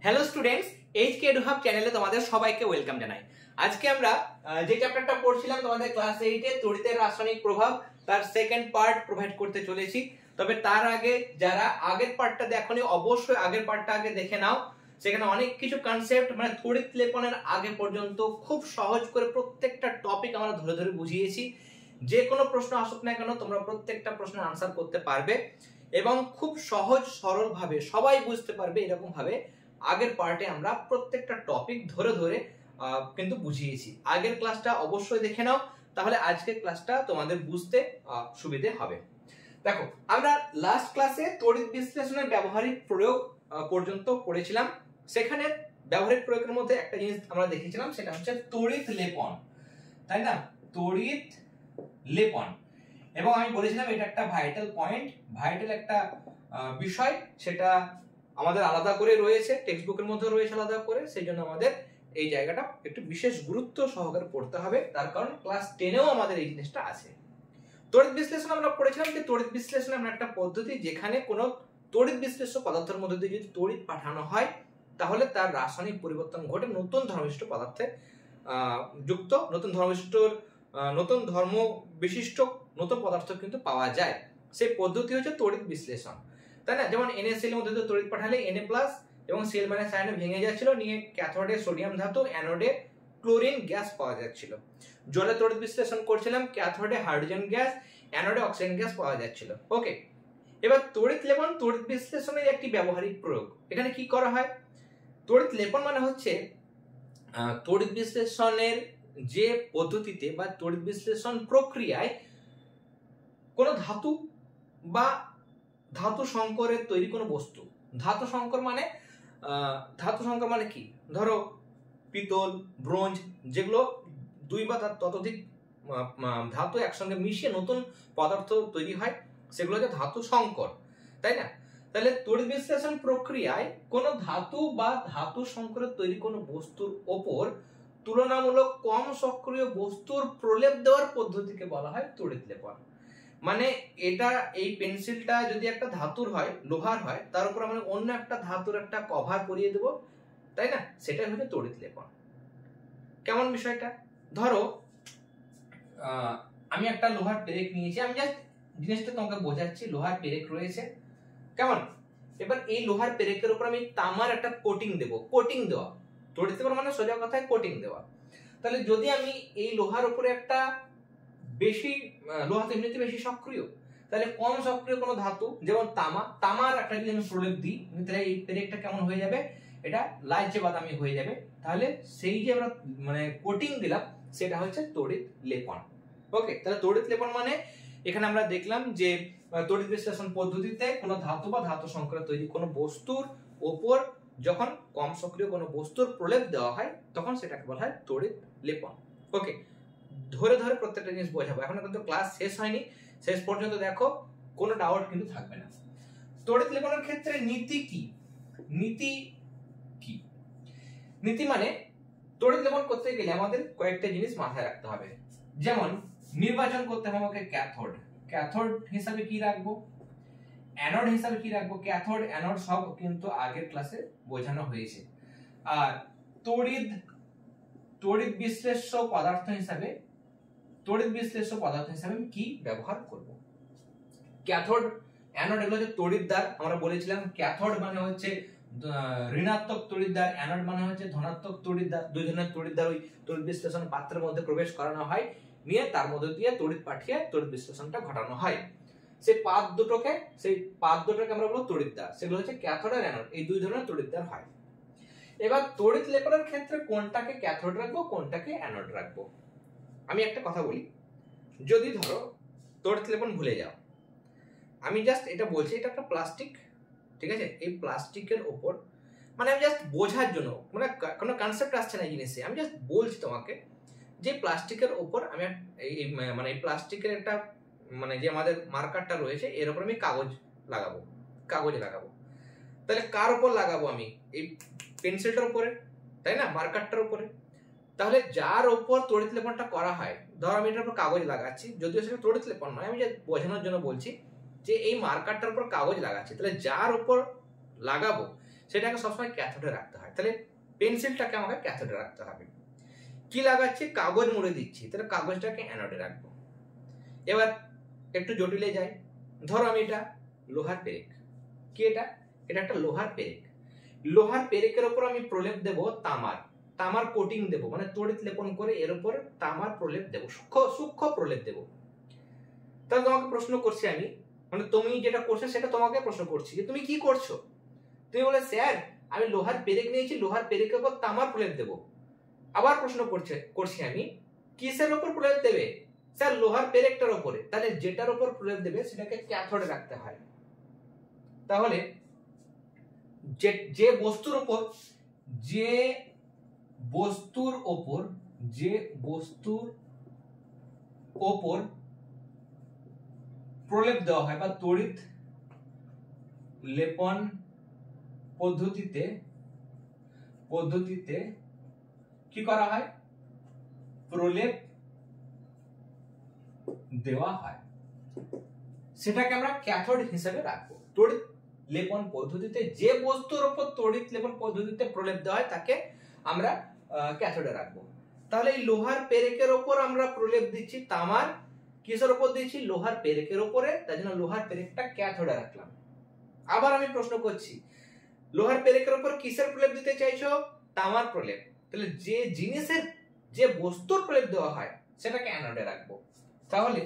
Hello students, HK এডুহাব চ্যানেলে তোমাদের সবাইকে ওয়েলকাম জানাই। আজকে আমরা যে চ্যাপ্টারটা পড়ছিলাম তোমাদের ক্লাস 8 এ তড়িতের রাসায়নিক প্রভাব, তার সেকেন্ড পার্ট প্রোভাইড করতে চলেছি। তবে তার আগে যারা আগের পার্টটা দেখোনি অবশ্যই আগের পার্টটা আগে দেখে নাও। সেখানে অনেক কিছু কনসেপ্ট মানে তড়িৎ লেপনের আগে পর্যন্ত খুব সহজ করে প্রত্যেকটা টপিক আমরা ধরে ধরে বুঝিয়েছি। যে কোনো প্রশ্ন আসুক না কেন তোমরা প্রত্যেকটা প্রশ্নের আনসার করতে পারবে এবং খুব সহজ সরল ভাবে সবাই বুঝতে পারবে এরকম ভাবে আগের পার্টে আমরা প্রত্যেকটা টপিক ধরে ধরে কিন্তু বুঝিয়েছি। আগের ক্লাসটা অবশ্যই দেখে নাও, তাহলে আজকের ক্লাসটা তোমাদের বুঝতে সুবিধে হবে। দেখো, আমরা লাস্ট ক্লাসে তড়িৎ বিশ্লেষণের ব্যবহারিক প্রয়োগ পর্যন্ত পড়েছিলাম। সেখানে ব্যবহারিক প্রয়োগের মধ্যে একটা জিনিস আমরা দেখেছিলাম, সেটা হচ্ছে তড়িৎ লেপন, তাই না? তড়িৎ লেপন, এবং আমি বলেছিলাম এটা একটা ভাইটাল পয়েন্ট, ভাইটাল একটা বিষয়, সেটা আমাদের আলাদা করে রয়েছে, টেক্সট বুকের মধ্যে রয়েছে আলাদা করে। সেই জন্য আমাদের এই জায়গাটা একটু বিশেষ গুরুত্ব সহকারে পড়তে হবে, তার কারণ ক্লাস 10এও আমাদের এই জিনিসটা আছে। তড়িৎ বিশ্লেষণ আমরা পড়েছিলাম যে তড়িৎ বিশ্লেষণ আমরা একটা পদ্ধতি যেখানে কোনো তড়িৎ বিশ্লেষ্য পদার্থের মধ্যে দিয়ে যদি তড়িৎ পাঠানো হয় তাহলে তার রাসায়নিক পরিবর্তন ঘটে নতুন ধর্মবিশিষ্ট পদার্থে যুক্ত নতুন ধর্মবিশিষ্টর নতুন ধর্ম বিশিষ্ট নতুন পদার্থ কিন্তু পাওয়া যায়। সেই পদ্ধতি হচ্ছে তড়িৎ বিশ্লেষণ, তাই না? যেমন NaCl এর মধ্যে তড়িৎ পাঠালে Na+ এবং Cl- আয়নে ভেঙে যাচ্ছিল, নিয়ে ক্যাথোডে সোডিয়াম ধাতু, অ্যানোডে ক্লোরিন গ্যাস পাওয়া যাচ্ছিল। জলে তড়িৎ বিশ্লেষণ করছিলাম, ক্যাথোডে হাইড্রোজেন গ্যাস, অ্যানোডে অক্সিজেন গ্যাস পাওয়া যাচ্ছিল। ওকে, এবার তড়িৎ লেপন তড়িৎ বিশ্লেষণের একটি ব্যবহারিক প্রয়োগ। এখানে কি করা হয়? তড়িৎ লেপন মানে হচ্ছে তড়িৎ বিশ্লেষণের যে পদ্ধতিতে বা তড়িৎ বিশ্লেষণ প্রক্রিয়ায় কোনো ধাতু বা ধাতু সংকরের তৈরি কোনো বস্তু। ধাতু সংকর মানে কি? ধরো পিতল, ব্রোঞ্জ, যেগুলো দুই বা তার ততোধিক ধাতু একসঙ্গে মিশিয়ে নতুন পদার্থ তৈরি হয়, সেগুলো হচ্ছে ধাতু সংকর, তাই না? তাহলে তড়িৎ বিশ্লেষণ প্রক্রিয়ায় কোনো ধাতু বা ধাতু সংকরের তৈরি কোনো বস্তুর ওপর তুলনামূলক কম সক্রিয় বস্তুর প্রলেপ দেওয়ার পদ্ধতিকে বলা হয় তড়িৎ লেপন। মানে এটা, এই পেন্সিলটা যদি একটা ধাতুর হয়, লোহার হয়, তার উপর আমরা অন্য একটা ধাতুর একটা কভার পরিয়ে দেব, তাই না? সেটাই হচ্ছে তড়িৎ লেপন। কেমন বিষয়টা? ধরো আমি একটা লোহার পেরেক নিয়েছি, আমি জাস্ট জিনিসটা তোমাকে বোঝাচ্ছি। লোহার পেরেক রয়েছে, কেমন? এবার এই লোহার পেরেকের উপর আমি তামার একটা কোটিং দেব। কোটিং দেওয়া, তড়িৎ লেপন মানে সোজা কথায় কোটিং দেওয়া। তাহলে যদি আমি এই লোহার উপরে একটা বেশি, লোহা তো এমনিতে বেশি সক্রিয়, তাহলে কম সক্রিয় কোনো ধাতু যেমন তামার একটা যদি আমি প্রলেপ দিই, তাহলে এই পেরেকটা কেমন হয়ে যাবে? এটা লালচে বাদামি হয়ে যাবে। তাহলে সেই যে আমরা মানে কোটিং দিলাম সেটা হচ্ছে তড়িৎ লেপন। ওকে, তাহলে তড়িৎ লেপন মানে এখানে আমরা দেখলাম যে তড়িৎ বিশ্লেষণ পদ্ধতিতে কোনো ধাতু বা ধাতু সংকরে তৈরি কোনো বস্তুর ওপর যখন কম সক্রিয় কোনো বস্তুর প্রলেপ দেওয়া হয় তখন সেটাকে বলা হয় তড়িৎ লেপন। ওকে, ধরে ধরে প্রত্যেকটা জিনিস বোঝাবো। এখনো কিন্তু ক্লাস শেষ হয়নি, শেষ পর্যন্ত দেখো, কোনো ডাউট কিন্তু থাকবে না। তড়িৎ লেপনের ক্ষেত্রে নীতি কি? নীতি মানে তড়িৎ লেপন করতে গেলে আমাদের কয়েকটা জিনিস মাথায় রাখতে হবে। যেমন নির্বাচন করতে হবে আমাকে ক্যাথোড হিসাবে কি রাখবো, অ্যানোড হিসাবে কি রাখবো। ক্যাথোড অ্যানোড সব কিন্তু আগের ক্লাসে বোঝানো হয়েছে। আর তড়িৎ বিশ্লেষ্য পদার্থ হিসাবে আমি কি ব্যবহার করব। ক্যাথোড, অ্যানোড এগুলো হচ্ছে তড়িৎদ্বার। আমরা বলেছিলাম ক্যাথোড মানে হচ্ছে ঋণাত্মক তড়িৎদ্বার, অ্যানোড মানে হচ্ছে ধনাত্মক তড়িৎদ্বার। দুই ধরনের তড়িৎদ্বার ওই তড়িৎ বিশ্লেষণ পাত্রের মধ্যে প্রবেশ করানো হয়, নিয়ে তার মধ্যে দিয়ে তড়িৎ পাঠিয়ে তড়িৎ বিশ্লেষণটা ঘটানো হয়। সেই পাত দুটোকে আমরা বলবো তড়িৎদ্বার। সেগুলো হচ্ছে ক্যাথোড আর অ্যানোড, এই দুই ধরনের তড়িৎদ্বার হয়। এবার তড়িৎ লেপনের ক্ষেত্রে কোনটাকে ক্যাথোড রাখবো, কোনটাকে অ্যানোড রাখবো। আমি একটা কথা বলি, যদি ধরো তড়িৎ লেপন ভুলে যাও, আমি জাস্ট এটা বলছি, এটা একটা প্লাস্টিক, ঠিক আছে? এই প্লাস্টিকের ওপর মানে আমি জাস্ট বোঝার জন্য, মানে কোনো কনসেপ্ট আসছে না জিনিসে, আমি জাস্ট বলছি তোমাকে যে প্লাস্টিকের ওপর আমি মানে এই প্লাস্টিকের একটা মানে যে আমাদের মার্কারটা রয়েছে এর উপর আমি কাগজ লাগাবো। তাহলে কার উপর লাগাবো? আমি এই পেন্সিলটার উপরে, তাই না? মার্কারটার উপরে। তাহলে যার উপর তড়িৎ লেপনটা করা হয়, ধর আমি এটার উপর কাগজ লাগাচ্ছি, যদিও সেটা তড়িৎ লেপন নয়, আমি যে বোঝানোর জন্য বলছি যে এই মার্কারটার উপর কাগজ লাগাচ্ছি, তাহলে যার উপর লাগাবো সেটাকে সবসময় ক্যাথোডে রাখতে হয়। তাহলে পেন্সিলটাকে আমাকে ক্যাথোডে রাখতে হবে। কি লাগাচ্ছি? কাগজ মুড়ে দিচ্ছি, তাহলে কাগজটাকে অ্যানোডে রাখবো। এবার একটু জটিলে যাই। ধরো আমি এটা লোহার পেরেক। কি এটা? এটা একটা লোহার পেরেক। লোহার পেরেকের উপর আমি প্রলেপ দেব তামার কোটিং দেব, মানে তড়িৎ লেপন করে এর উপর তামার প্রলেপ দেব, সূক্ষ্ম প্রলেপ দেব। তাহলে তোমাকে প্রশ্ন করছি আমি, মানে তুমি যেটা করছো সেটা তোমাকে প্রশ্ন করছি যে তুমি কি করছো। তুমি বলে স্যার আমি লোহার পেরেক নিয়েছি, লোহার পেরেকের উপর তামার প্রলেপ দেব। আবার প্রশ্ন করছি আমি, কিসের উপর প্রলেপ দেবে? স্যার লোহার পেরেকটার উপরে। তাহলে যেটার উপর প্রলেপ দেবে সেটাকে ক্যাথোডে রাখতে হয়। তাহলে যে বস্তুর ওপর প্রলেপ দেওয়া হয় বা তড়িৎ লেপন পদ্ধতিতে কি করা হয়? প্রলেপ দেওয়া হয়, সেটাকে আমরা ক্যাথোড হিসেবে রাখবো। তড়িৎ লেপন পদ্ধতিতে যে বস্তুর উপর তড়িৎ লেপন পদ্ধতিতে প্রলেপ দেওয়া হয় তাকে আমরা ক্যাথোডে রাখবো। তাহলে এই লোহার পেরেকের উপর আমরা প্রলেপ দিচ্ছি তামার, কিসের উপর দিচ্ছি? লোহার পেরেকের উপরে, তাই জন্য লোহার পেরেকটা ক্যাথোডে রাখলাম। আবার আমি প্রশ্ন করছি, লোহার পেরেকের উপর কিসের প্রলেপ দিতে চাইছো? তামার প্রলেপ। তাহলে যে জিনিসের, যে বস্তুর প্রলেপ দেওয়া হয় সেটাকে অ্যানোডে রাখবো। তাহলে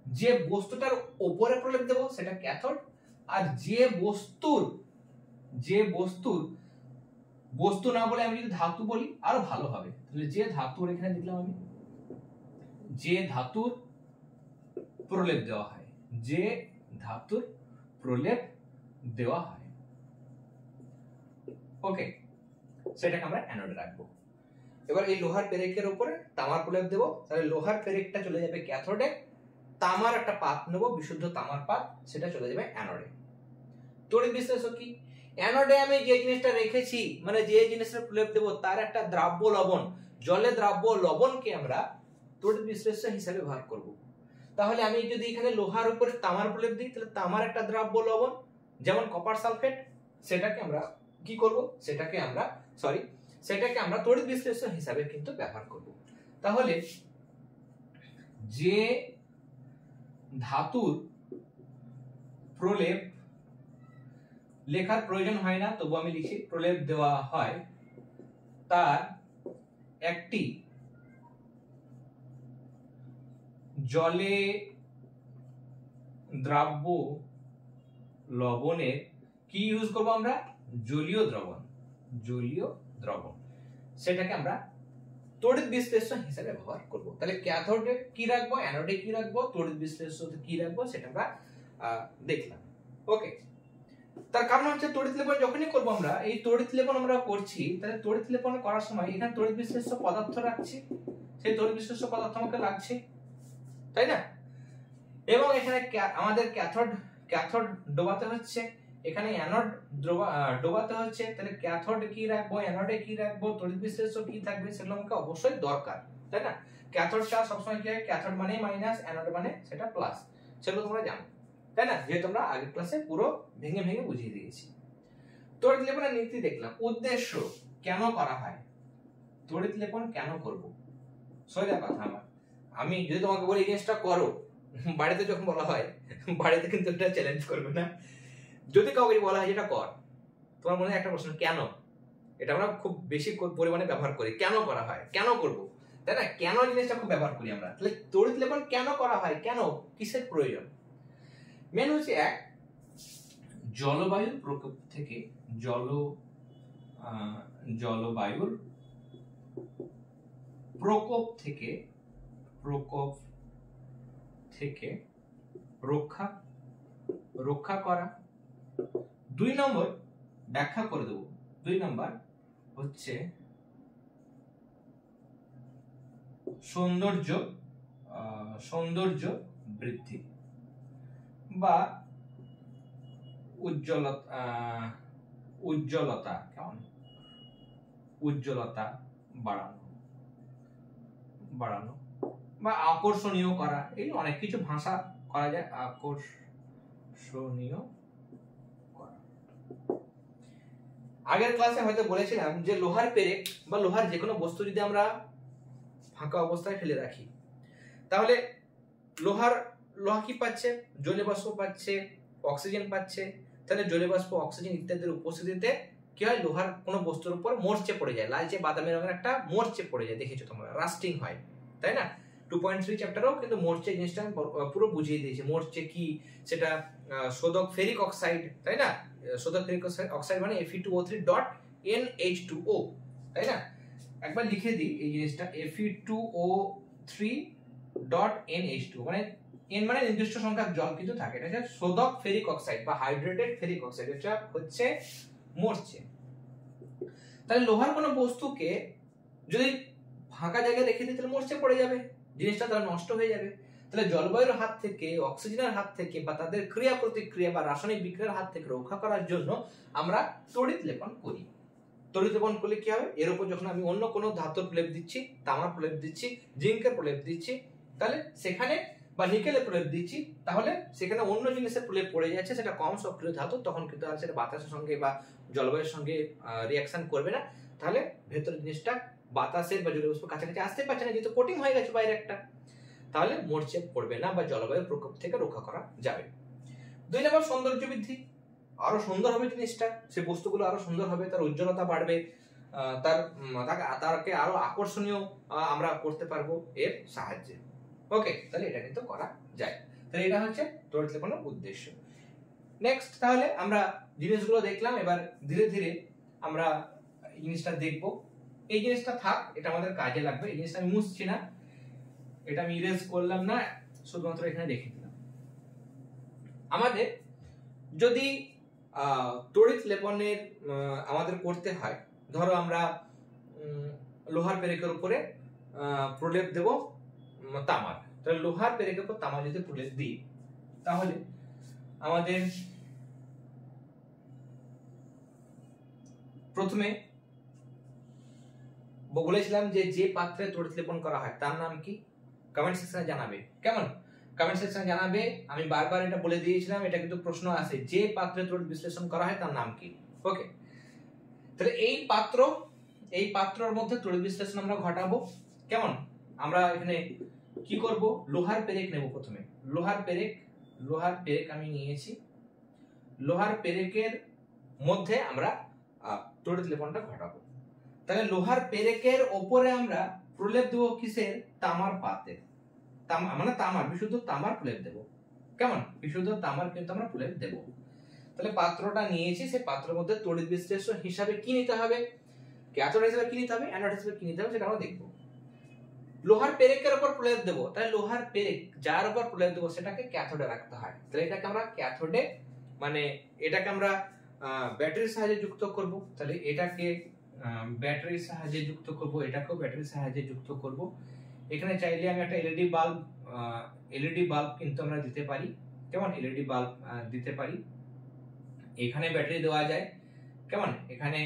যে বস্তুটার উপরে প্রলেপ দেবো সেটা ক্যাথোড, আর যে বস্তু না বলে আমি যদি ধাতু বলি আরো ভালো হবে। তাহলে যে ধাতুর, এখানে দেখলাম আমি, যে ধাতুর প্রলেপ দেওয়া হয়, যে ধাতুর প্রলেপ দেওয়া হয়, ওকে, সেটাকে আমরা অ্যানোডে রাখবো। এবার এই লোহার পেরেকের উপরে তামার প্রলেপ দেবো, তাহলে লোহার পেরেকটা চলে যাবে ক্যাথোডে, তামার একটা পাত নেব, বিশুদ্ধ তামার পাত, সেটা চলে যাবে অ্যানোডে। তড়িৎ বিশ্লেষ্য কি? অ্যানোডে আমি যে জিনিসটা রেখেছি, মানে যে জিনিসের প্রলেপ দেবো তার একটা দ্রাব্য লবণ, জলে দ্রাব্য লবণকে আমরা তড়িৎ বিশ্লেষ্য হিসেবে ব্যবহার করব। তাহলে আমি যদি এখানে লোহার উপরে তামার প্রলেপ দিই, তাহলে তামার একটা দ্রাব্য লবণ যেমন কপার সালফেট, সেটাকে আমরা কি করব? সেটাকে আমরা তড়িৎ বিশ্লেষ্য হিসাবে কিন্তু ব্যবহার করব। তাহলে যে ধাতুর প্রলেপ লেখার প্রয়োজন হয় না, তবু আমি লিখি প্রলেপ দেওয়া হয়, তার একটি জলে দ্রাব্য লবণের কি ইউজ করব আমরা? জলীয় দ্রবণ, সেটাকে আমরা তড়িৎ বিশ্লেষ্য হিসেবে ব্যবহার করব। তাহলে ক্যাথোডে কি রাখবো, অ্যানোডে কি রাখবো, তড়িৎ বিশ্লেষ্যতে কি রাখবো, সেটা আমরা দেখলাম। ওকে, তার কারণ হচ্ছে তড়িৎ লেপন যখনই করবো আমরা, এই তড়িৎ লেপন আমরা করছি, তাহলে তড়িৎ লেপন করার সময় এখানে তড়িৎ বিশ্লেষ্য পদার্থ রাখছি, সেই তড়িৎ বিশ্লেষ্য পদার্থ আমাকে লাগছে, তাই না? এবং এখানে আমাদের ক্যাথোড ডোবাতে হচ্ছে, এখানে অ্যানোড ডোবাতে হচ্ছে। তাহলে ক্যাথোড কি রাখবো, অ্যানোডে কি রাখবো, তড়িৎ বিশ্লেষ্য কি থাকবে, সেগুলো আমাকে অবশ্যই দরকার, তাই না? ক্যাথোডটা সবসময় কি হয়? ক্যাথোড মানে মাইনাস, অ্যানোড মানে সেটা প্লাস, সেগুলো তোমরা জানো, তাই না? যেহেতু আমরা আগের ক্লাসে পুরো ভেঙে বুঝিয়ে দিয়েছি। তড়িৎ লেপনের নীতি দেখলাম। উদ্দেশ্য, কেন করা হয়, তড়িৎ লেপন কেন করব? সোজা কথা আমার, আমি যদি তোমাকে বলি এই জিনিসটা করো, বাড়িতে যখন বলা হয়, বাড়িতে কিন্তু এটা চ্যালেঞ্জ করবে না। যদি কাউকে বলা হয় যেটা কর, তোমার মনে একটা প্রশ্ন, কেন? এটা আমরা খুব বেশি পরিমাণে ব্যবহার করি। কেন করা হয়, কেন করব, তাই না? কেন জিনিসটা খুব ব্যবহার করি আমরা। তাহলে তড়িৎ লেপন কেন করা হয়, কেন, কিসের প্রয়োজন? মেন হচ্ছে এক, জলবায়ুর প্রকোপ থেকে জলবায়ুর প্রকোপ থেকে রক্ষা করা। 2 নম্বর ব্যাখ্যা করে দেব। 2 নম্বর হচ্ছে সৌন্দর্য বৃদ্ধি বা উজ্জ্বলতা বাড়ানো বা আকর্ষণীয় করা। এই অনেক কিছু ভাষা করা যায়, আকর্ষণীয় করা। আগের ক্লাসে হয়তো বলেছিলাম যে লোহার পেরেক বা লোহার যে কোনো বস্তু যদি আমরা ফাঁকা অবস্থায় ফেলে রাখি, তাহলে লোহা কি পাচ্ছে? জলীয় বাষ্প পাচ্ছে, অক্সিজেন পাচ্ছে। তাহলে জলীয় বাষ্প, অক্সিজেন ইত্যাদির উপস্থিতিতে কি হয়? লোহার কোনো বস্তুর উপর মরচে পড়ে যায়, লালচে বাদামি রঙের একটা মরচে পড়ে যায়, দেখেছো তোমরা, রাস্টিং হয়, তাই না? 2.3 চ্যাপ্টারেও কিন্তু মরচে জিনিসটা আমি পুরো বুঝিয়ে দিয়েছি। মরচে কি, সেটা শোধক ফেরিক অক্সাইড, তাই না? শোধক ফেরিক অক্সাইড মানে Fe2O3.NH2O, তাই না? একবার লিখে দিই এই জিনিসটা, Fe2O3.NH2, মানে N মানে নির্দিষ্ট সংখ্যক জল কিন্তু থাকে, এটা হচ্ছে শোধক ফেরিক অক্সাইড বা হাইড্রেটেড ফেরিক অক্সাইড, এটা হচ্ছে মরচে। তাহলে লোহার কোনো বস্তুকে যদি ফাঁকা জায়গায় রেখে দিই তাহলে মরচে পড়ে যাবে, জিনিসটা তাহলে নষ্ট হয়ে যাবে। তাহলে জলবায়ুর হাত থেকে, অক্সিজেনের হাত থেকে বা তাদের ক্রিয়া প্রতিক্রিয়া বা রাসায়নিক বিক্রিয়ার হাত থেকে রক্ষা করার জন্য আমরা তড়িৎ লেপন করি। তড়িৎ লেপন করলে কি হবে? এর উপর যখন আমি অন্য কোনো ধাতুর প্রলেপ দিচ্ছি, তামার প্রলেপ দিচ্ছি, জিঙ্কের প্রলেপ দিচ্ছি, তাহলে সেখানে বা নিকেলের প্রলেপ দিচ্ছি, তাহলে সেখানে অন্য জিনিসের প্রলেপ পড়ে যাচ্ছে, সেটা কম সক্রিয় ধাতু, তখন কিন্তু আর সেটা বাতাসের সঙ্গে বা জলবায়ুর সঙ্গে রিয়াকশন করবে না। তাহলে ভেতরের জিনিসটা বাতাসের বা জলীয় বাষ্পের কাছাকাছি আসতে পারছে না, যেহেতু কোটিং হয়ে গেছে বাইরে একটা, তাহলে মরচে পড়বে না বা জলবায়ুর প্রকোপ থেকে রক্ষা করা যাবে। 2 নম্বর, সৌন্দর্য বৃদ্ধি। আরো সুন্দর হবে জিনিসটা, সে বস্তুগুলো আরো সুন্দর হবে, তার উজ্জ্বলতা বাড়বে, তাকে আরো আকর্ষণীয় আমরা করতে পারবো এর সাহায্যে। ওকে, তাহলে এটা কিন্তু করা যায়। তাহলে এটা হচ্ছে তড়িৎ লেপনের উদ্দেশ্য। নেক্সট, তাহলে আমরা জিনিসগুলো দেখলাম, এবার ধীরে ধীরে আমরা জিনিসটা দেখবো। এই জিনিসটা থাক, এটা আমাদের কাজে লাগবে। এই জিনিসটা আমি মুছছি না, এটা আমি ইরেজ করলাম না, শুধুমাত্র এখানে রেখে দিলাম। আমাদের যদি তড়িৎ লেপনের আমাদের করতে হয়, ধরো আমরা লোহার পেরেকের উপরে প্রলেপ দেব তামার, তাহলে লোহার পেরেকের উপর তামা যদি প্রলেপ দিই, তাহলে আমাদের প্রথমে বলেছিলাম যে পাত্রে তড়িৎ লেপন করা হয় তার নাম কি? কমেন্ট সেকশনে জানাবে, কেমন? কমেন্ট সেকশনে জানাবে। আমি বারবার এটা বলে দিয়েছিলাম, এটা কিন্তু প্রশ্ন আসে, যে পাত্রে তড়িৎ বিশ্লেষণ করা হয় তার নাম কি? ওকে, তাহলে এই পাত্রর মধ্যে তড়িৎ বিশ্লেষণ আমরা ঘটাবো, কেমন? আমরা এখানে কি করব? লোহার পেরেক নেব প্রথমে। লোহার পেরেক আমি নিয়েছি। লোহার পেরেকের মধ্যে আমরা তড়িৎ লেপনটা ঘটাবো। তাহলে লোহার পেরেকের ওপরে আমরা প্রলেপ দেব কিসের? তামার পাতের, মানে তামার, বিশুদ্ধ তামার প্রলেপ দেব, কেমন? বিশুদ্ধ তামার কিন্তু আমরা প্রলেপ দেব। তাহলে পাত্রটা নিয়েছি, সেই পাত্রের মধ্যে তড়িৎ বিশ্লেষণ হিসাবে কি নিতে হবে? ক্যাথোড হিসেবে কি নিতে হবে, অ্যানোড হিসেবে কি নিতে হবে, সেটা আমরা দেখবো। লোহার পেরেকের উপর প্রলেপ দেব, তাহলে লোহার পেরেক যার উপর প্রলেপ দেব সেটাকে ক্যাথোডে রাখতে হয়। তাহলে এটাকে আমরা ক্যাথোডে, মানে এটাকে আমরা ব্যাটারির সাহায্যে যুক্ত করব। তাহলে এটাকে ব্যাটারির সাহায্যে যুক্ত করব, এটাকেও ব্যাটারির সাহায্যে যুক্ত করব। এখানে চাইলে আমি একটা এলইডি বাল্ব কিন্তু আমরা দিতে পারি, কেমন? এলইডি বাল্ব দিতে পারি। এখানে ব্যাটারি দেওয়া যায়, কেমন? এখানে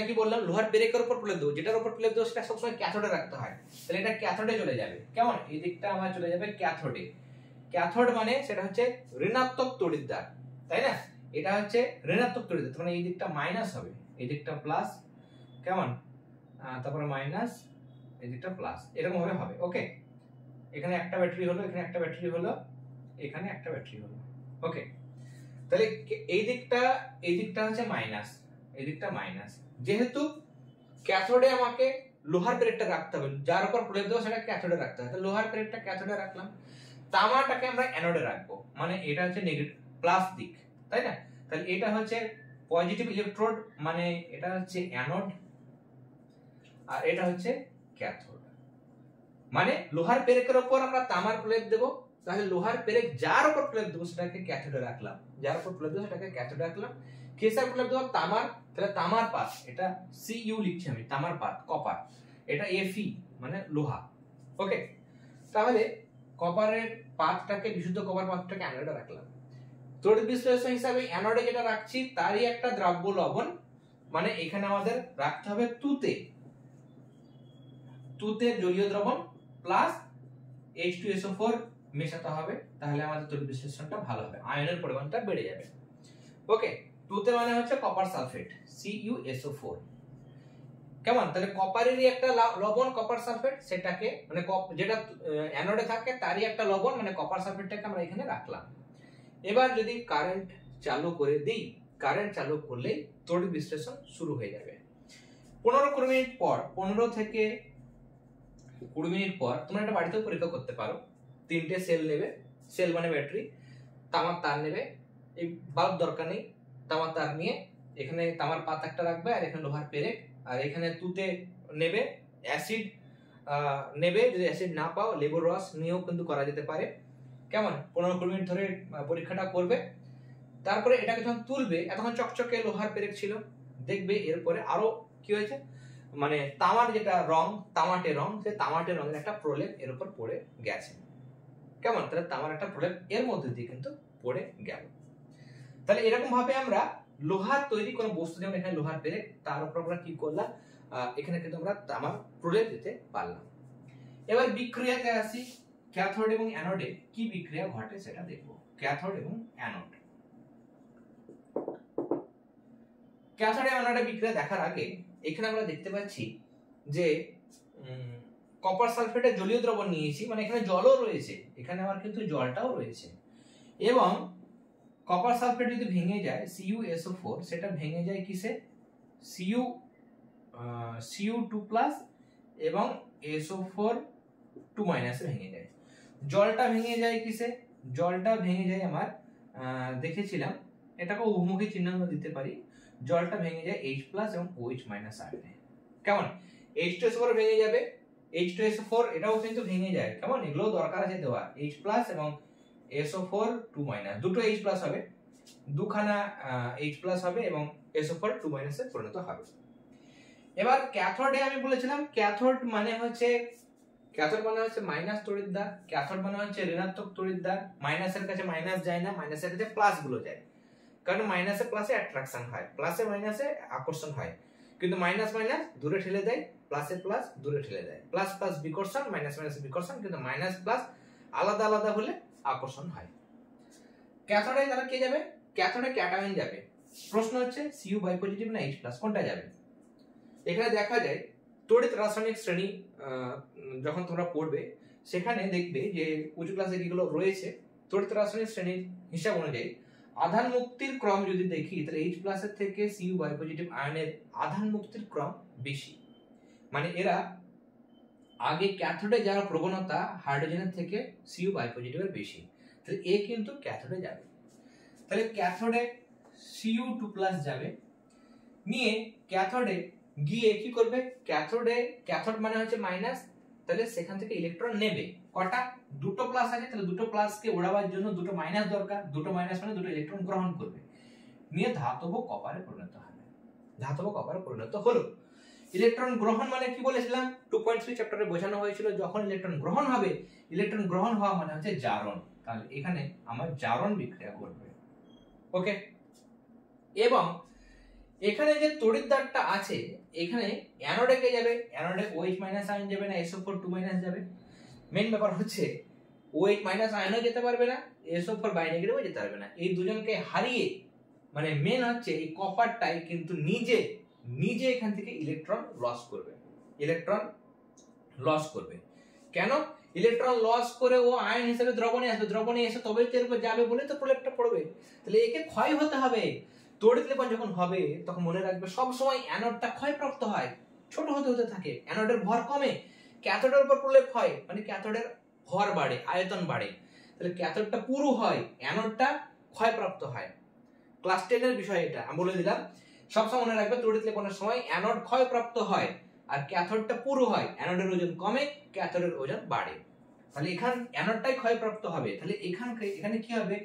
কি বললাম? লোহার পেরেকের উপর প্রলেপ দেবো, যেটার উপর প্রলেপ দেবো সেটা সবসময় ক্যাথোডে রাখতে হয়। তাহলে এটা ক্যাথোডে চলে যাবে, কেমন? এই দিকটা আমার চলে যাবে ক্যাথোডে। ক্যাথোড মানে সেটা হচ্ছে ঋণাত্মক তড়িৎদ্বার, তাই না? এটা হচ্ছে ঋণাত্মক তড়িৎদ্বার, মানে এই দিকটা মাইনাস হবে, এই দিকটা প্লাস, কেমন? তারপরে মাইনাস, এই দিকটা প্লাস, এরকম ভাবে হবে। ওকে, এখানে একটা ব্যাটারি হলো, এখানে একটা ব্যাটারি হলো, এখানে একটা ব্যাটারি হলো। ওকে, তাহলে এই দিকটা হচ্ছে মাইনাস, এই দিকটা মাইনাস। যেহেতু ক্যাথোডে আমাকে লোহার পেরেকটা রাখতে হবে, যার উপর প্রলেপ দেবো সেটা ক্যাথোডে রাখতে হবে, তাহলে লোহার পেরেকটা ক্যাথোডে রাখলাম। তামাটাকে আমরা অ্যানোডে রাখবো, মানে এটা হচ্ছে নেগেটিভ প্লাস দিক, তাই না? তাহলে এটা হচ্ছে পজিটিভ ইলেকট্রোড, মানে এটা হচ্ছে অ্যানোড, আর এটা হচ্ছে ক্যাথোড। মানে লোহার পেরেকের উপর আমরা তামার প্রলেপ দেবো, তাহলে লোহার পেরেক যার উপর প্রলেপ দেবো সেটাকে ক্যাথোডে রাখলাম, যার উপর প্রলেপ দেবো সেটাকে ক্যাথোডে রাখলাম। কিসের প্রলেপ দেবো? তামার, তাহলে তামার পাত, এটা Cu লিখছি আমি, তামার পাত, কপার, এটা Fe মানে লোহা। ওকে, তাহলে কপারের পাতটাকে, বিশুদ্ধ কপার পাতটাকে অ্যানোডে রাখলাম। তড়িৎ বিশ্লেষণ হিসাবে অ্যানোডে যেটা রাখছি তারই একটা দ্রব্য লবণ, মানে এখানে আমাদের রাখতে হবে তুতের জলীয় দ্রবণ প্লাস H2SO4 মেশাতে হবে, তাহলে আমাদের তড়িৎ বিশ্লেষণটা ভালো হবে, আয়নের পরিমাণটা বেড়ে যাবে। ওকে, 2 তে মানে হচ্ছে কপার সালফেট CuSO4। কেমন? তাহলে কপারেরই একটা লবণ কপার সালফেট, সেটাকে মানে যেটা অ্যানোডে থাকে তারই একটা লবণ মানে কপার সালফেটটাকে আমরা এখানে রাখলাম। এবার যদি কারেন্ট চালু করে দিই, কারেন্ট চালু করলেই তড়িৎ বিশ্লেষণ শুরু হয়ে যাবে। 15-20 মিনিট পর, 15 থেকে 20 মিনিট পর তোমরা এটা বাড়িতেও পরীক্ষা করতে পারো। 3টে সেল নেবে, সেল মানে ব্যাটারি, তামার তার নেবে, এই বাল্ব দরকার নেই, তামার তার নিয়ে এখানে তামার পাত একটা রাখবে আর এখানে লোহার পেরেক, আর এখানে তুতে নেবে, অ্যাসিড নেবে, যদি অ্যাসিড না পাও লেবুর রস নিয়েও কিন্তু করা যেতে পারে। কেমন? 15-20 মিনিট ধরে পরীক্ষাটা করবে। তারপরে এটাকে যখন তুলবে, এতক্ষণ চকচকে লোহার পেরেক ছিল, দেখবে এরপরে আরো কি হয়েছে, মানে তামার যেটা রং, তামাটে রং, সেই তামাটে রঙের একটা প্রলেপ এর উপর পড়ে গেছে। কেমন? তাহলে তামার একটা প্রলেপ এর মধ্যে দিয়ে কিন্তু পড়ে গেল। তাহলে এরকম ভাবে আমরা লোহার তৈরি কোনো বস্তু, যেমন এখানে লোহার পেরেক, তার উপর আমরা কি করলাম, এখানে কিন্তু আমরা তামার প্রলেপ দিতে পারলাম। এবার বিক্রিয়াতে আসি, ক্যাথোড এবং অ্যানোডে কি বিক্রিয়া ঘটে সেটা দেখব। ক্যাথোড এবং অ্যানোড। ক্যাথোড এবং অ্যানোডে বিক্রিয়া দেখার আগে এখানে আমরা দেখতে পাচ্ছি যে কপার সালফেটের জলীয় দ্রবণ নিয়েছি, মানে এখানে জলও রয়েছে, এখানে আবার কিন্তু জলটাও রয়েছে। এবং কপার সালফেট যদি ভেঙে যায় CuSO4, সেটা ভেঙে যায় কিসে, Cu2+ এবং SO4 2- ভেঙে যায়। জলটা ভেঙে যায় কিসে, জলটা ভেঙে যায় আমার দেখেছিলাম, এটাকে উভমুখী চিহ্ন আমরা দিতে পারি, জলটা ভেঙে যায় H+ এবং OH- আয়নে। কেমন? H2SO4 ভেঙে যাবে, H2SO4 এটাও কিন্তু ভেঙে যায়। কেমন? এগুলো দরকার আছে দেওয়া, H+ এবং SO4 2- দুটো H+ হবে, দুখানা H+ হবে এবং SO4 2- এ পরিণত হবে। এবার ক্যাথোডে আমি বলেছিলাম, ক্যাথোড মানে হচ্ছে মাইনাস তড়িৎদ্বার, ক্যাথোড মানে হচ্ছে ঋণাত্মক তড়িৎদ্বার, মাইনাসের কাছে মাইনাস যায় না, মাইনাসের কাছে প্লাস গুলো যায়, কারণ মাইনাসে প্লাসে অ্যাট্রাকশন হয়, প্লাসে মাইনাসে আকর্ষণ হয়, কিন্তু মাইনাস মাইনাস দূরে ঠেলে দেয়, প্লাসে প্লাস দূরে ঠেলে দেয়, প্লাস প্লাস বিকর্ষণ, মাইনাস মাইনাস বিকর্ষণ, কিন্তু মাইনাস প্লাস আলাদা আলাদা হলে আকর্ষণ হয়। ক্যাথোডে তাহলে কে যাবে, ক্যাথোডে ক্যাটায়ন যাবে। প্রশ্ন হচ্ছে Cu বাই পজিটিভ না H+, কোনটা যাবে? এখানে দেখা যায় তড়িৎ রাসায়নিক শ্রেণী যখন তোমরা পড়বে, সেখানে দেখবে যে উঁচু ক্লাসে যেগুলো রয়েছে তড়িৎ রাসায়নিক শ্রেণীর হিসাব অনুযায়ী আধান মুক্তির ক্রম যদি দেখি, তাহলে H+ এর থেকে Cu বাই পজিটিভ আয়নের আধান মুক্তির ক্রম বেশি, মানে এরা আগে ক্যাথোডে যাওয়ার প্রবণতা হাইড্রোজেনের থেকে Cu বাই পজিটিভ এর বেশি, তাহলে এ কিন্তু ক্যাথোডে যাবে। তাহলে ক্যাথোডে Cu2+ যাবে, নিয়ে ক্যাথোডে গিয়ে কি করবে, ক্যাথোড মানে হচ্ছে মাইনাস, তাহলে সেখান থেকে ইলেকট্রন নেবে, কটা, দুটো প্লাস আছে, তাহলে দুটো প্লাসকে ওড়াবার জন্য দুটো মাইনাস দরকার, দুটো মাইনাস মানে দুটো ইলেকট্রন গ্রহণ করবে, নিয়ে ধাতব কপারে পরিণত হবে, ধাতব কপারে পরিণত হলো। ইলেকট্রন গ্রহণ মানে কি বলেছিলাম, 2.3 চ্যাপ্টারে বোঝানো হয়েছিল, যখন ইলেকট্রন গ্রহণ হবে, ইলেকট্রন গ্রহণ হওয়া মানে হচ্ছে জারণ, তাহলে এখানে আমার জারণ বিক্রিয়া ঘটবে। ওকে, এবং এখানে যে তড়িৎদ্বারটা আছে, এখানে অ্যানোডে কে যাবে, অ্যানোডে OH- আয়ন যাবে না SO4 2- যাবে। মেইন ব্যাপার হচ্ছে OH- আয়নও যেতে পারবে না, SO4 বাই-নেগেটিভও যেতে পারবে না, এই দুজনকে হারিয়ে, মানে মেন হচ্ছে এই কপারটাই কিন্তু নিজে এখান থেকে ইলেকট্রন লস করবে। কেন? ইলেকট্রন লস করে ও আয়ন হিসেবে দ্রবণে আসবে, দ্রবণে এসে তবে এর উপর যাবে বলে তো প্রলেপটা পড়বে, তাহলে একে ক্ষয় হতে হবে। তড়িৎ লেপন যখন হবে তখন মনে রাখবে সব সময় অ্যানোডটা ক্ষয়প্রাপ্ত হয়, ছোট হতে থাকে, অ্যানোডের ভর কমে, ক্যাথোডের উপর প্রলেপ হয়, মানে ক্যাথোডের ভর বাড়ে, আয়তন বাড়ে, তাহলে ক্যাথোডটা পুরু হয়, অ্যানোডটা ক্ষয়প্রাপ্ত হয়। ক্লাস 10 এর বিষয় এটা আমি বলে দিলাম, সবসময় মনে রাখবে তড়িৎ লেপনের সময় অ্যানোড ক্ষয়প্রাপ্ত হয় আর ক্যাথোডটা পুরু হয়, অ্যানোডের ওজন কমে, ক্যাথোডের ওজন বাড়ে, তাহলে এখানে অ্যানোডটাই ক্ষয়প্রাপ্ত হবে, তাহলে এখানে কি হবে,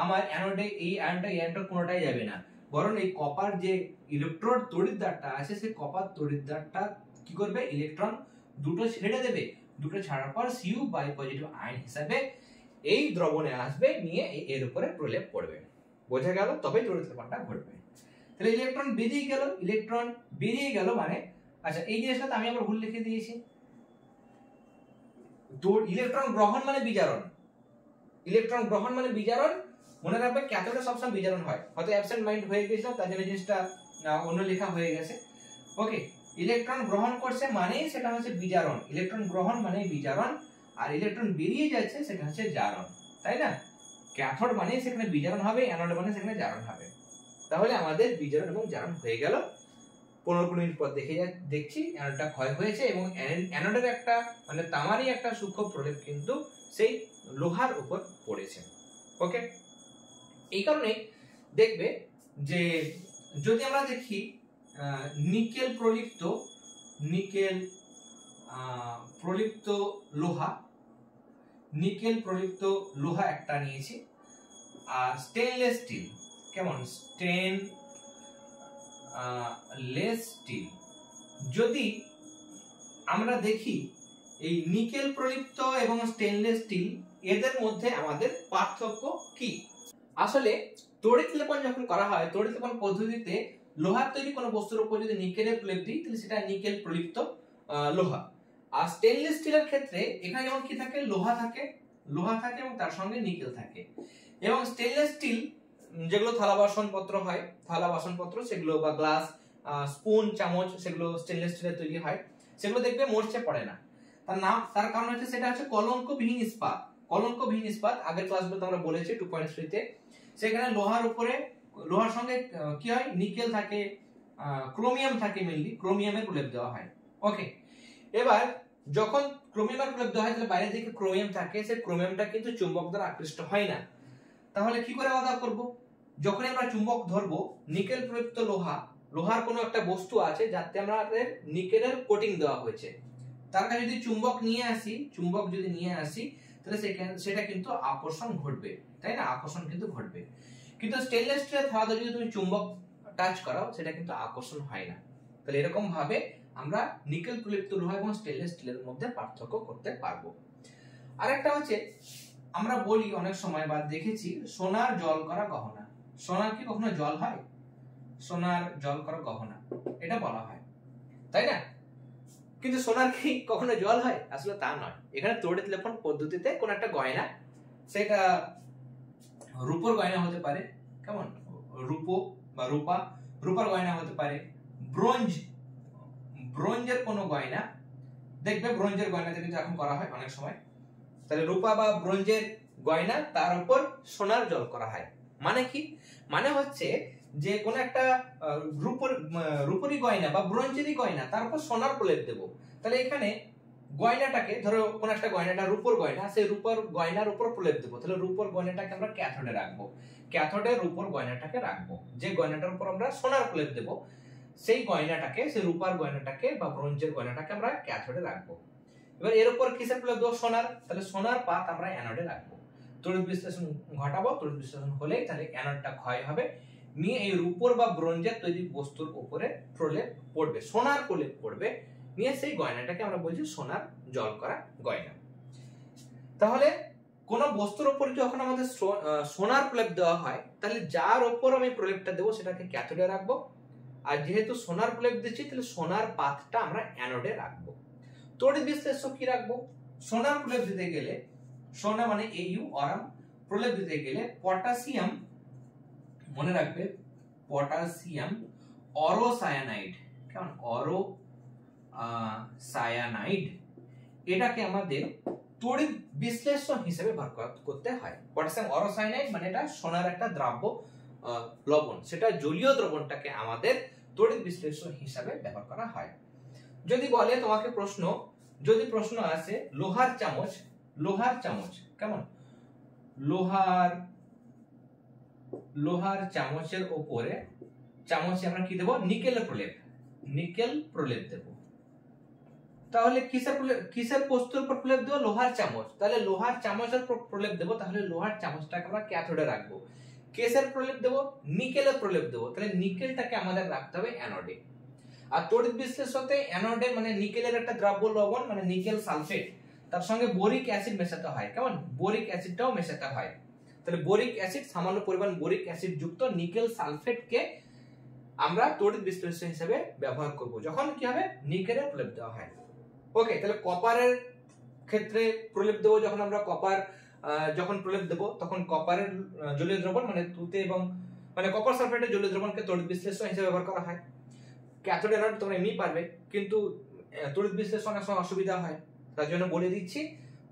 আমার অ্যানোডে এই আয়নটা কোনোটাই যাবে না, বরং এই কপার যে ইলেকট্রোড তড়িৎদ্বারটা আছে, সেই কপার তড়িৎদ্বারটা কি করবে, ইলেকট্রন দুটো ছেড়ে দেবে, দুটো ছাড়ার পর Cu বাই-পজিটিভ আয়ন হিসাবে এই দ্রবণে আসবে, নিয়ে এর উপরে প্রলেপ পড়বে। বোঝা গেল? তবে তড়িৎ লেপনটা ঘটবে। তাহলে ইলেকট্রন বেরিয়ে গেল মানে, আচ্ছা এই জিনিসটা আমি আবার ভুল লিখে দিয়েছি, ইলেকট্রন গ্রহণ মানে বিজারণ, মনে রাখবে ক্যাথোডে সবসময় বিজারণ হয়, হয়তো অ্যাবসেন্ট মাইন্ড হয়ে গেছিল তার জন্য জিনিসটা অন্য লেখা হয়ে গেছে। ওকে, ইলেকট্রন গ্রহণ করছে মানেই সেটা হচ্ছে বিজারণ, ইলেকট্রন গ্রহণ মানে বিজারণ, আর ইলেকট্রন বেরিয়ে যাচ্ছে সেটা হচ্ছে জারণ, তাই না? ক্যাথোড মানে সেখানে বিজারণ হবে, অ্যানোড মানে সেখানে জারণ হবে। তাহলে আমাদের বিজারণ এবং জারণ হয়ে গেল। 15 মিনিট পর দেখছি অ্যানোডটা ক্ষয় হয়েছে এবং অ্যানোডের একটা মানে তামারই একটা সূক্ষ্ম প্রলেপ কিন্তু সেই লোহার উপর পড়েছে। ওকে, এই কারণে দেখবে যে যদি আমরা দেখি নিকেল প্রলিপ্ত লোহা, নিকেল প্রলিপ্ত লোহা একটা নিয়েছি, আর স্টেনলেস স্টিল, কেমন স্টেনলেস স্টিল। যদি আমরা দেখি এই নিকেল প্রলিপ্ত এবং স্টেনলেস স্টিল এদের মধ্যে আমাদের পার্থক্য কি? আসলে তড়িৎ লেপন যখন করা হয়, তড়িৎ লেপন পদ্ধতিতে লোহার তৈরি কোনো বস্তুর উপর যদি নিকেলের প্রলেপ দিই তাহলে সেটা নিকেল প্রলিপ্ত লোহা। আর স্টেনলেস স্টিলের ক্ষেত্রে এখানে যেমন কি থাকে, লোহা থাকে এবং তার সঙ্গে নিকেল থাকে। এবং স্টেনলেস স্টিল যেগুলো থালা বাসনপত্র হয়, থালা বাসনপত্র সেগুলো বা গ্লাস, স্পুন, চামচ, সেগুলো স্টেনলেস স্টিলের তৈরি হয়, সেগুলো দেখবে মরচে পড়ে না। তার কারণ হচ্ছে সেটা হচ্ছে কলঙ্কবিহীন ইস্পাত। কলঙ্কবিহীন ইস্পাত আগের ক্লাসগুলোতে আমরা বলেছি 2.3 তে, সেখানে লোহার সঙ্গে কি হয়, নিকেল থাকে, ক্রোমিয়াম থাকে, মেইনলি ক্রোমিয়ামের প্রলেপ দেওয়া হয়। ওকে, এবার যখন ক্রোমিয়ামের প্রলেপ দেওয়া হয় তাহলে বাইরে থেকে ক্রোমিয়াম থাকে, সেই ক্রোমিয়ামটা কিন্তু চুম্বক দ্বারা আকৃষ্ট হয় না। তাহলে কি করে আলাদা করব? যখন আমরা চুম্বক ধরবো, নিকেল প্রলিপ্ত লোহার কোনো একটা বস্তু আছে যাতে আমাদের নিকেলের কোটিং দেওয়া হয়েছে, তার কাছে যদি চুম্বক যদি নিয়ে আসি তাহলে সেটা কিন্তু আকর্ষণ ঘটবে, তাই না? আকর্ষণ কিন্তু ঘটবে। কিন্তু স্টেনলেস স্টিলের থালাতে যদি তুমি চুম্বক টাচ করাও সেটা কিন্তু আকর্ষণ হয় না। তাহলে এরকম ভাবে আমরা নিকেল প্রলিপ্ত লোহা এবং স্টেনলেস স্টিলের মধ্যে পার্থক্য করতে পারবো। আরেকটা হচ্ছে আমরা বলি অনেক সময় বা দেখেছি সোনার জল করা গহনা। সোনার কি কখনো জল হয়? সোনার জল করা গহনা এটা বলা হয়, তাই না? কিন্তু সোনার কি কখনো জল হয়? আসলে তা নয়। এখানে তড়িৎ লেপন পদ্ধতিতে কোন একটা গয়না, সেটা রূপোর গয়না হতে পারে, কেমন রূপার গয়না হতে পারে, ব্রোঞ্জের কোনো গয়না, দেখবে ব্রোঞ্জের গয়নাতে কিন্তু এখন করা হয় অনেক সময়। তাহলে রূপা বা ব্রোঞ্জের গয়না, তার উপর সোনার জল করা হয়। মানে কি? মানে হচ্ছে যে কোন একটা রূপোরই গয়না বা ব্রোঞ্জেরই গয়না, তার উপর সোনার প্রলেপ দেব। তাহলে এখানে গয়নাটাকে ধরো, কোন একটা গয়নাটা রূপোর গয়না, সেই রূপোর গয়নার উপর প্রলেপ দেব। তাহলে রূপোর গয়নাটাকে আমরা ক্যাথোডে রাখবো, ক্যাথোডে রূপোর গয়নাটাকে রাখবো। যে গয়নাটার উপর আমরা সোনার প্রলেপ দেব সেই গয়নাটাকে, সেই রূপার গয়নাটাকে বা ব্রোঞ্জের গয়নাটাকে আমরা ক্যাথোডে রাখবো। এবার এর উপর কিসের প্রলেপ দেব? সোনার। তাহলে সোনার পাত আমরা অ্যানোডে রাখবো। তড়িৎ বিশ্লেষণ ঘটাবো, তড়িৎ বিশ্লেষণ হলেই তাহলে অ্যানোডটা ক্ষয় হবে, নিয়ে এই রূপোর বা ব্রোঞ্জের তৈরি বস্তুর উপরে প্রলেপ পড়বে, সোনার প্রলেপ পড়বে, নিয়ে সেই গয়নাটাকে আমরা বলছি সোনার জল করা গয়না। তাহলে কোন বস্তুর উপর যখন আমাদের সোনার প্রলেপ দেওয়া হয় তাহলে যার উপর আমি প্রলেপটা দেবো সেটাকে ক্যাথোডে রাখবো, আর যেহেতু সোনার প্রলেপ দিচ্ছি তাহলে সোনার পাতটা আমরা অ্যানোডে রাখবো। তড়িৎ বিশ্লেষক কি রাখবো? সোনার প্রলেপ দিতে গেলে, সোনা মানে Au অরাম, প্রলেপ দিতে গেলে পটাশিয়াম, মনে রাখবে পটাশিয়াম অরোসায়ানাইড, কেমন অরোসায়ানাইড, এটাকে আমাদের তড়িৎ বিশ্লেষক হিসেবে ব্যবহার করতে হয়। পটাশিয়াম অরোসায়ানাইড মানে এটা সোনার একটা দ্রাব্য লবণ, সেটা জলীয় দ্রবণটাকে আমাদের তড়িৎ বিশ্লেষক হিসেবে ব্যবহার করা হয়। যদি বলে তোমাকে যদি প্রশ্ন আসে লোহার চামচ, কেমন লোহার চামচের উপরে চামচে আমরা কি দেব? নিকেল প্রলেপ দেব। তাহলে কিসের বস্তুর উপর প্রলেপ দেব? লোহার চামচ। তাহলে লোহার চামচের উপর প্রলেপ দেব, তাহলে লোহার চামচটাকে আমরা ক্যাথোডে রাখবো। কিসের প্রলেপ দেব? নিকেলের প্রলেপ দেব, তাহলে নিকেলটাকে আমাদের রাখতে হবে অ্যানোডে। আর তড়িৎ বিশ্লেষকে অ্যানোডে মানে নিকেলের একটা দ্রব্য লবণ মানে নিকেল সালফেট, তার সঙ্গে বোরিক অ্যাসিড মেশাতে হয়, কেমন বোরিক অ্যাসিডটাও মেশাতে হয়। তাহলে বোরিক অ্যাসিড, সামান্য পরিমাণ বোরিক অ্যাসিড যুক্ত নিকেল সালফেটকে আমরা তড়িৎ বিশ্লেষক হিসেবে ব্যবহার করব যখন কি হবে? নিকেলের প্রলেপ দেওয়া হয়। ওকে, তাহলে কপারের ক্ষেত্রে প্রলেপ দেবো যখন আমরা কপার যখন প্রলেপ দেব তখন কপারের জলীয় দ্রবণ মানে তুতে এবং মানে কপার সালফেটের জলীয় দ্রবণকে তড়িৎ বিশ্লেষ্য হিসেবে ব্যবহার করা হয়। ক্যাথোড অ্যানোড তোমরা এমনি পারবে, কিন্তু তড়িৎ বিশ্লেষণ অনেক সময় অসুবিধা হয়, তার জন্য বলে দিচ্ছি।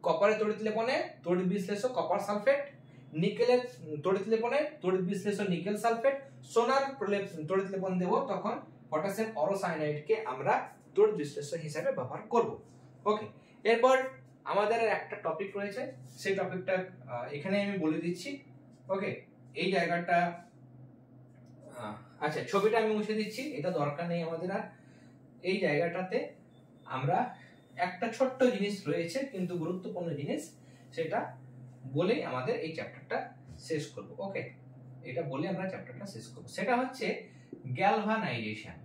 কপারের তড়িৎ লেপনে তড়িৎ বিশ্লেষ্য কপার সালফেট, নিকেলের তড়িৎ লেপনে তড়িৎ বিশ্লেষ্য নিকেল সালফেট, সোনার তড়িৎ লেপন দেব তখন পটাশিয়াম অরোসায়ানাইডকে আমরা তড়িৎ বিশ্লেষ্য হিসেবে ব্যবহার করব। ওকে, এরপর আমাদের একটা টপিক রয়েছে, সেই টপিকটা এখানে আমি বলে দিচ্ছি। ওকে, এই জায়গাটা আচ্ছা ছবিটা আমি মুছে দিচ্ছি, এটা দরকার নেই আমাদের আর। এই জায়গাটাতে আমরা একটা ছোট্ট জিনিস রয়েছে কিন্তু গুরুত্বপূর্ণ জিনিস, সেটা বলেই আমাদের এই চ্যাপ্টারটা শেষ করব। ওকে, এটা বলে আমরা চ্যাপ্টারটা শেষ করব। সেটা হচ্ছে গ্যালভানাইজেশন।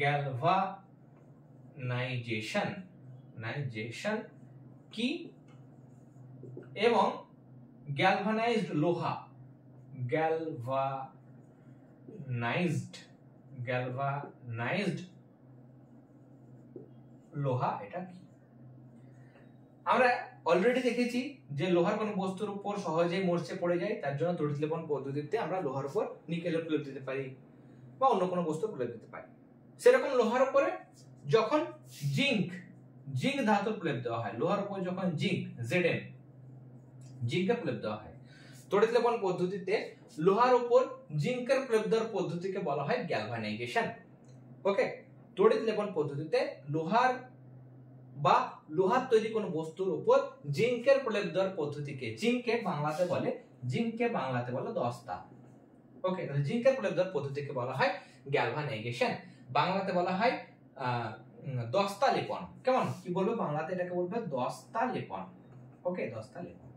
গ্যালভানাইজেশন কি এবং গ্যালভানাইজড লোহা, গ্যালভানাইজড লোহা এটা কি? আমরা অলরেডি দেখেছি যে লোহার কোন বস্তুর উপর সহজেই মরচে পড়ে যায়, তার জন্য তড়িৎ লেপন পদ্ধতিতে আমরা লোহার উপর নিকেলের প্রলেপ দিতে পারি বা অন্য কোনো বস্তু প্রলেপ দিতে পারি। সেরকম লোহার উপরে যখন জিঙ্ক ধাতুর প্রলেপ দেওয়া হয়, লোহার উপর যখন জিঙ্কের প্রলেপ দেওয়া হয়, তড়িৎ লেপন পদ্ধতিতে লোহার উপর জিঙ্কের প্রলেপ দেওয়ার পদ্ধতিকে বলা হয় গ্যালভানাইজেশন। ওকে, তড়িৎ লেপন পদ্ধতিতে লোহার তৈরি কোনো বস্তুর উপর জিঙ্কের প্রলেপ দেওয়ার পদ্ধতিকে জিঙ্কে বাংলাতে বলে দস্তা। ওকে, তাহলে জিঙ্কের প্রলেপ দেওয়ার পদ্ধতিকে বলা হয় গ্যালভানাইজেশন, বাংলাতে বলা হয় দস্তা লেপন। কেমন কি বলবো বাংলাতে? এটাকে বলবে দস্তা লেপন। ওকে, দস্তা লেপন।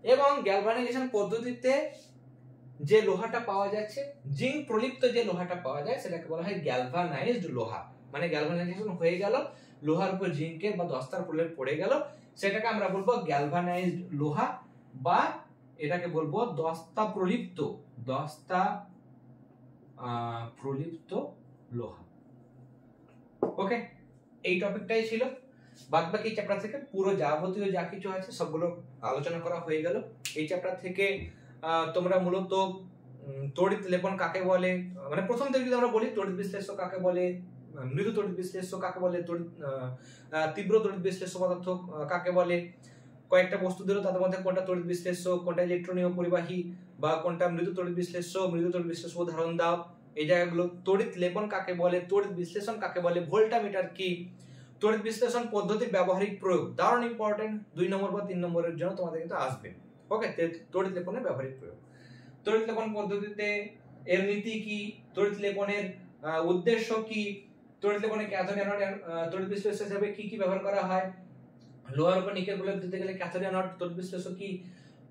এবং গ্যালভানাইজেশন পদ্ধতিতে যে লোহাটা পাওয়া যাচ্ছে, জিঙ্ক প্রলিপ্ত যে লোহাটা পাওয়া যায়, সেটাকে বলা হয় গ্যালভানাইজড লোহা। মানে গ্যালভানাইজেশন হয়ে গেল, লোহার উপর জিঙ্কের বা দস্তার প্রলেপ পড়ে গেল, সেটাকে আমরা বলবো গ্যালভানাইজড লোহা, বা এটাকে বলবো দস্তা প্রলিপ্ত লোহা। ওকে, এই টপিকটাই ছিল। বাকি চ্যাপ্টার থেকে পুরো যাবতীয় যা কিছু আছে সবগুলো আলোচনা করা হয়ে গেল। এই চ্যাপ্টার থেকে তোমরা মূলত তড়িৎ লেপন কাকে বলে, মানে প্রথম থেকে যদি আমরা বলি তড়িৎ বিশ্লেষ্য কাকে বলে, মৃদু তড়িৎ বিশ্লেষ্য কাকে বলে, তীব্র তড়িৎ বিশ্লেষ্য পদার্থ কাকে বলে, কয়েকটা বস্তু দিল তাদের মধ্যে কোনটা তড়িৎ বিশ্লেষ্য, কোনটা ইলেকট্রনীয় পরিবাহী, বা কোনটা মৃদু তড়িৎ বিশ্লেষ্য উদাহরণ দাও। এই জায়গাগুলো তড়িৎ লেপন কাকে বলে, তড়িৎ বিশ্লেষণ কাকে বলে, ভোল্টামিটার কি, তড়িৎ বিশ্লেষণ পদ্ধতির ব্যবহারিক প্রয়োগ, দারুণ ইম্পর্টেন্ট, 2 নম্বর বা 3 নম্বরের জন্য তোমাদের কিন্তু আসবে। ওকে, তড়িৎ লেপনের ব্যবহারিক প্রয়োগ, তড়িৎ লেপন পদ্ধতিতে এর নীতি কি, তড়িৎ লেপনের উদ্দেশ্য কি, তড়িৎ লেপনে ক্যাথোড অ্যানোড তড়িৎ বিশ্লেষ্য হিসেবে কি কি ব্যবহার করা হয়, লোহার উপর নিকেল প্রলেপ দিতে গেলে ক্যাথোড অ্যানোড তড়িৎ বিশ্লেষ্য কি,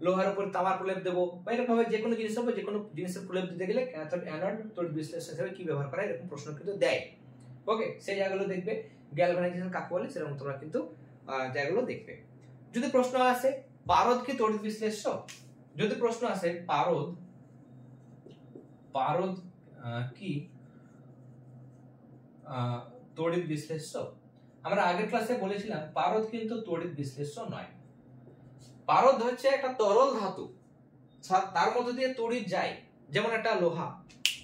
লোহার উপর তামার প্রলেপ দেবো, বা এরকম ভাবে যে কোনো জিনিসের প্রলেপ দিতে গেলে ক্যাথোড অ্যানোড তড়িৎ বিশ্লেষ্য হিসেবে কি ব্যবহার করা হয়, এরকম প্রশ্ন কিন্তু দেয়। ওকে, সেই জায়গাগুলো দেখবে। গ্যালভানাইজেশন কাকে বলে সেরকম তোমরা কিন্তু জায়গাগুলো দেখবে। যদি প্রশ্ন আসে পারদ কি তড়িৎ বিশ্লেষ্য, যদি প্রশ্ন আসে পারদ কি তড়িৎ বিশ্লেষ্য, আমরা আগের ক্লাসে বলেছিলাম পারদ কিন্তু তড়িৎ বিশ্লেষ্য নয়। পারদ হচ্ছে একটা তরল ধাতু, তার মধ্যে দিয়ে তড়িৎ যায়, যেমন একটা লোহা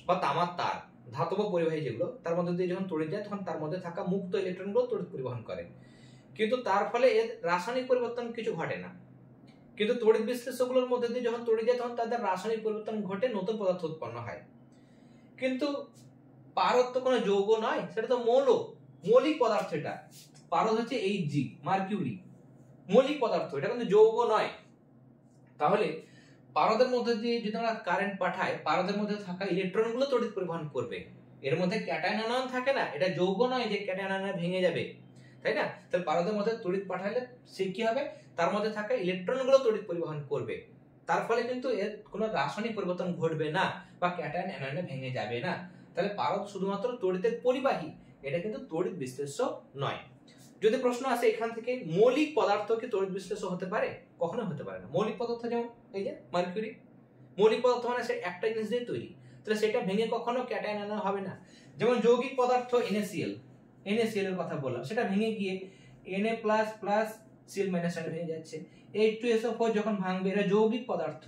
বা তামার তার, ধাতব পরিবাহী যেগুলো, তার মধ্যে দিয়ে যখন তড়িৎ যায় তখন তার মধ্যে থাকা মুক্ত ইলেকট্রনগুলো তড়িৎ পরিবহন করে, কিন্তু তার ফলে এর রাসায়নিক পরিবর্তন কিছু ঘটে না। কিন্তু তড়িৎ বিশ্লেষ্যগুলোর মধ্যে দিয়ে যখন তড়িৎ যায় তখন তাদের রাসায়নিক পরিবর্তন ঘটে, নতুন পদার্থ উৎপন্ন হয়। কিন্তু পারদ তো কোনো যৌগ নয়, সেটা তো মৌলিক পদার্থ। এটা পারদ হচ্ছে Hg, মার্কিউরি, মৌলিক পদার্থ, এটা কিন্তু যৌগ নয়। তাহলে পারদের মধ্যে দিয়ে যদি আমরা কারেন্ট পাঠাই, পারদের মধ্যে থাকা ইলেকট্রনগুলো তড়িৎ পরিবহন করবে, এর মধ্যে ক্যাটায়ন আয়ন থাকে না, এটা যৌগ নয় যে ক্যাটায়ন আয়ন ভেঙে যাবে, তাই না? তাহলে পারদের মধ্যে তড়িৎ পাঠালে সে কি হবে, তার মধ্যে থাকা ইলেকট্রনগুলো তড়িৎ পরিবহন করবে, তার ফলে কিন্তু এর কোনো রাসায়নিক পরিবর্তন ঘটবে না বা ক্যাটায়ন আয়নে ভেঙে যাবে না। তাহলে পারদ শুধুমাত্র তড়িতের পরিবাহী, এটা কিন্তু তড়িৎ বিশ্লেষ্য নয়। যদি প্রশ্ন আসে এখান থেকে মৌলিক পদার্থ কি তড়িৎ বিশ্লেষ্য হতে পারে, কখনো হতে পারে না। মৌলিক পদার্থ যেমন এই যে মার্কিউরি, মৌলিক পদার্থ মানে সে একটা জিনিস দিয়ে তৈরি, তাহলে সেটা ভেঙে কখনো ক্যাটায়ন আয়ন হবে না। যেমন যৌগিক পদার্থ NaCl এর কথা বললাম, সেটা ভেঙে গিয়ে Na++ Cl - ভেঙে যাচ্ছে। H2SO4 যখন ভাঙবে, এরা যৌগিক পদার্থ,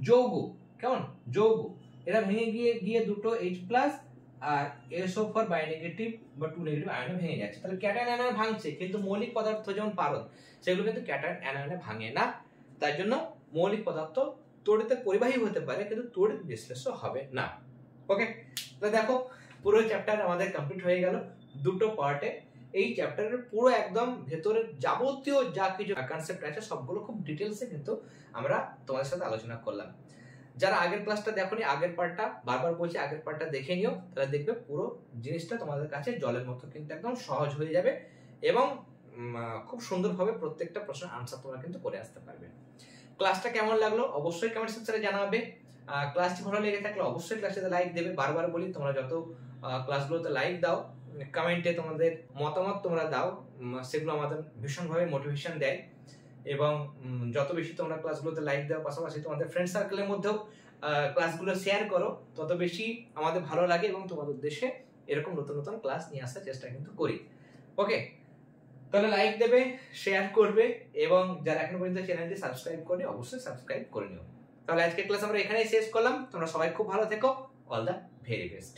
যৌগ, কেমন যৌগ, এরা ভেঙে গিয়ে দুটো H+ R SO4 by negative বা 2 নেগেটিভ আয়নে ভেঙে যাচ্ছে। তাহলে ক্যাটায়ন আয়নে ভাঙছে, কিন্তু মৌলিক পদার্থ যেমন পারদ, সেগুলো কিন্তু ক্যাটায়ন আয়নে ভাঙে না। তাই জন্য মৌলিক পদার্থ তড়িতে পরিবাহী হতে পারে, কিন্তু তড়িৎ বিশ্লেষ্য হবে না। ওকে, তো দেখো পুরো চ্যাপ্টার আমাদের কমপ্লিট হয়ে গেল দুটো পার্টে। এই চ্যাপ্টারের পুরো একদম ভেতরে যাবতীয় যা কিছু কনসেপ্ট আছে সবগুলো খুব ডিটেইলসে কিন্তু আমরা তোমাদের সাথে আলোচনা করলাম। যারা আগের ক্লাসটা দেখোনি, আগের পার্টটা, বারবার বলছি আগের পার্টটা দেখে নিও, তাহলে দেখবে পুরো জিনিসটা তোমাদের কাছে জলের মতো কিন্তু একদম সহজ হয়ে যাবে এবং খুব সুন্দরভাবে প্রত্যেকটা প্রশ্নের আনসার তোমরা কিন্তু করে আসতে পারবে। ক্লাসটা কেমন লাগলো অবশ্যই কমেন্ট সেকশনে জানাবে। ক্লাসটি ভালো লেগে থাকলে অবশ্যই ক্লাসটাতে লাইক দেবে। বারবার বলি, তোমরা যত ক্লাসগুলোতে লাইক দাও, কমেন্টে তোমাদের মতামত তোমরা দাও, সেগুলো আমাদের ভীষণভাবে মোটিভেশন দেয়। এবং যত বেশি তোমরা ক্লাসগুলোতে লাইক দাও, পাশাপাশি তোমাদের ফ্রেন্ড সার্কেলের মধ্যেও ক্লাসগুলো শেয়ার করো, তত বেশি আমাদের ভালো লাগে এবং তোমাদের উদ্দেশ্যে এরকম নতুন নতুন ক্লাস নিয়ে আসার চেষ্টা কিন্তু করি। ওকে, তাহলে লাইক দেবে, শেয়ার করবে এবং যারা এখনো পর্যন্ত চ্যানেলটি সাবস্ক্রাইব করনি অবশ্যই সাবস্ক্রাইব করে নিও। তাহলে আজকের ক্লাস আমরা এখানেই শেষ করলাম। তোমরা সবাই খুব ভালো থেকো। All the very best.